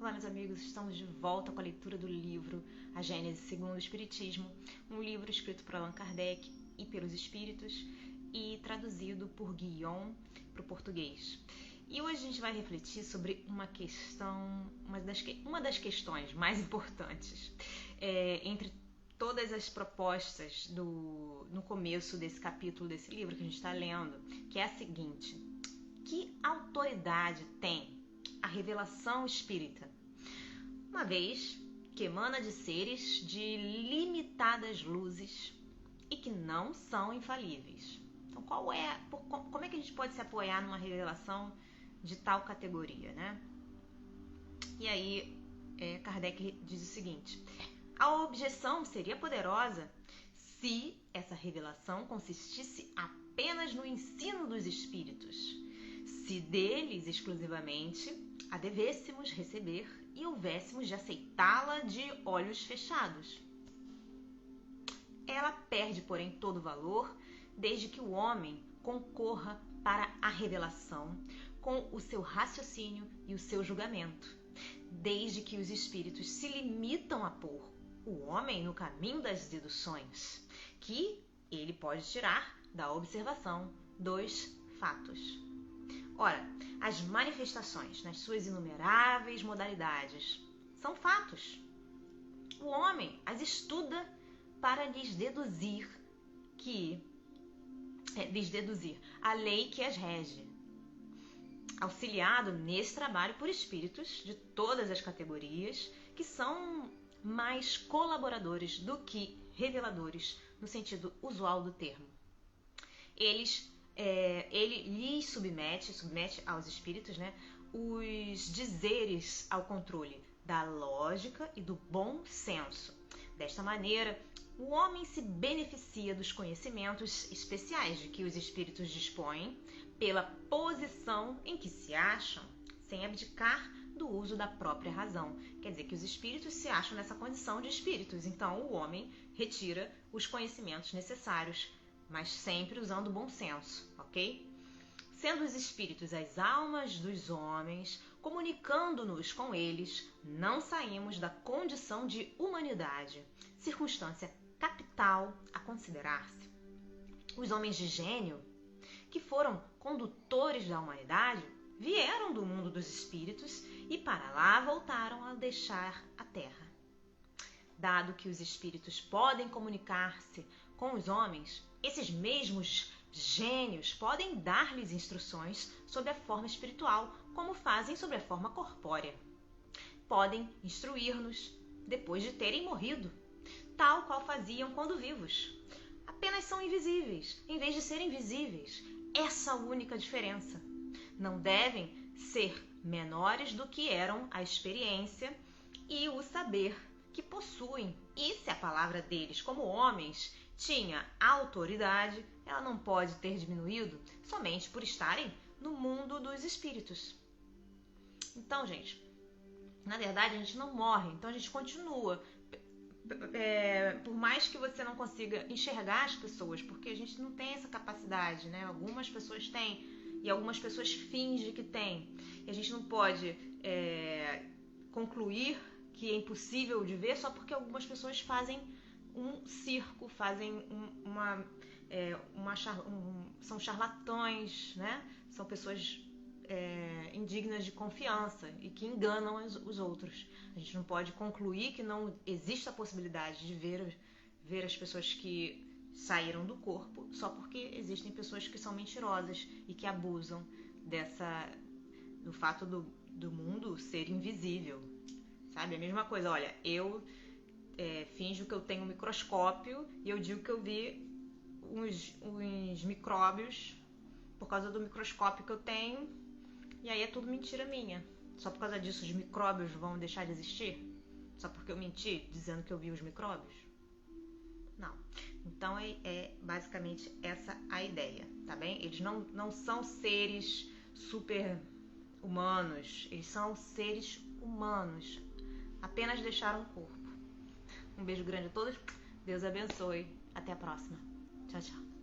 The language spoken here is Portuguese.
Olá, meus amigos, estamos de volta com a leitura do livro A Gênese segundo o Espiritismo, um livro escrito por Allan Kardec e pelos Espíritos e traduzido por Guion para o português. E hoje a gente vai refletir sobre uma questão, uma das questões mais importantes entre todas as propostas no começo desse capítulo desse livro que a gente está lendo, que é a seguinte: que autoridade tem a revelação espírita, uma vez que emana de seres de limitadas luzes e que não são infalíveis? Então, como é que a gente pode se apoiar numa revelação de tal categoria, né? E aí, Kardec diz o seguinte: a objeção seria poderosa se essa revelação consistisse apenas no ensino dos espíritos, se deles exclusivamente a devêssemos receber e houvéssemos de aceitá-la de olhos fechados. Ela perde, porém, todo valor desde que o homem concorra para a revelação com o seu raciocínio e o seu julgamento, desde que os espíritos se limitam a pôr o homem no caminho das deduções, que ele pode tirar da observação dos fatos. Ora, as manifestações, nas suas inumeráveis modalidades, são fatos. O homem as estuda para lhes deduzir a lei que as rege, auxiliado nesse trabalho por espíritos de todas as categorias, que são mais colaboradores do que reveladores, no sentido usual do termo. Ele lhes submete aos espíritos, né, os dizeres ao controle da lógica e do bom senso. Desta maneira, o homem se beneficia dos conhecimentos especiais de que os espíritos dispõem pela posição em que se acham, sem abdicar do uso da própria razão. Quer dizer que os espíritos se acham nessa condição de espíritos, então o homem retira os conhecimentos necessários, mas sempre usando o bom senso, ok? Sendo os espíritos as almas dos homens, comunicando-nos com eles, não saímos da condição de humanidade, circunstância capital a considerar-se. Os homens de gênio, que foram condutores da humanidade, vieram do mundo dos espíritos e para lá voltaram a deixar a terra. Dado que os espíritos podem comunicar-se com os homens, esses mesmos gênios podem dar-lhes instruções sobre a forma espiritual, como fazem sobre a forma corpórea. Podem instruir-nos depois de terem morrido, tal qual faziam quando vivos. Apenas são invisíveis, em vez de serem visíveis. Essa é a única diferença. Não devem ser menores do que eram a experiência e o saber que possuem. E se a palavra deles, como homens, tinha autoridade, ela não pode ter diminuído somente por estarem no mundo dos espíritos. Então, gente, na verdade a gente não morre, então a gente continua. Por mais que você não consiga enxergar as pessoas, porque a gente não tem essa capacidade, né? Algumas pessoas têm e algumas pessoas fingem que têm. E a gente não pode concluir que é impossível de ver só porque algumas pessoas fazem um circo, fazem são charlatões, né? São pessoas indignas de confiança e que enganam os outros. A gente não pode concluir que não existe a possibilidade de ver as pessoas que saíram do corpo só porque existem pessoas que são mentirosas e que abusam do fato do mundo ser invisível, sabe? A mesma coisa, olha, eu finjo que eu tenho um microscópio e eu digo que eu vi uns micróbios por causa do microscópio que eu tenho, e aí é tudo mentira minha. Só por causa disso os micróbios vão deixar de existir? Só porque eu menti dizendo que eu vi os micróbios? Não. Então é basicamente essa a ideia, tá bem? Eles não são seres super humanos, eles são seres humanos, apenas deixaram o corpo. Um beijo grande a todos, Deus abençoe, até a próxima. Tchau, tchau.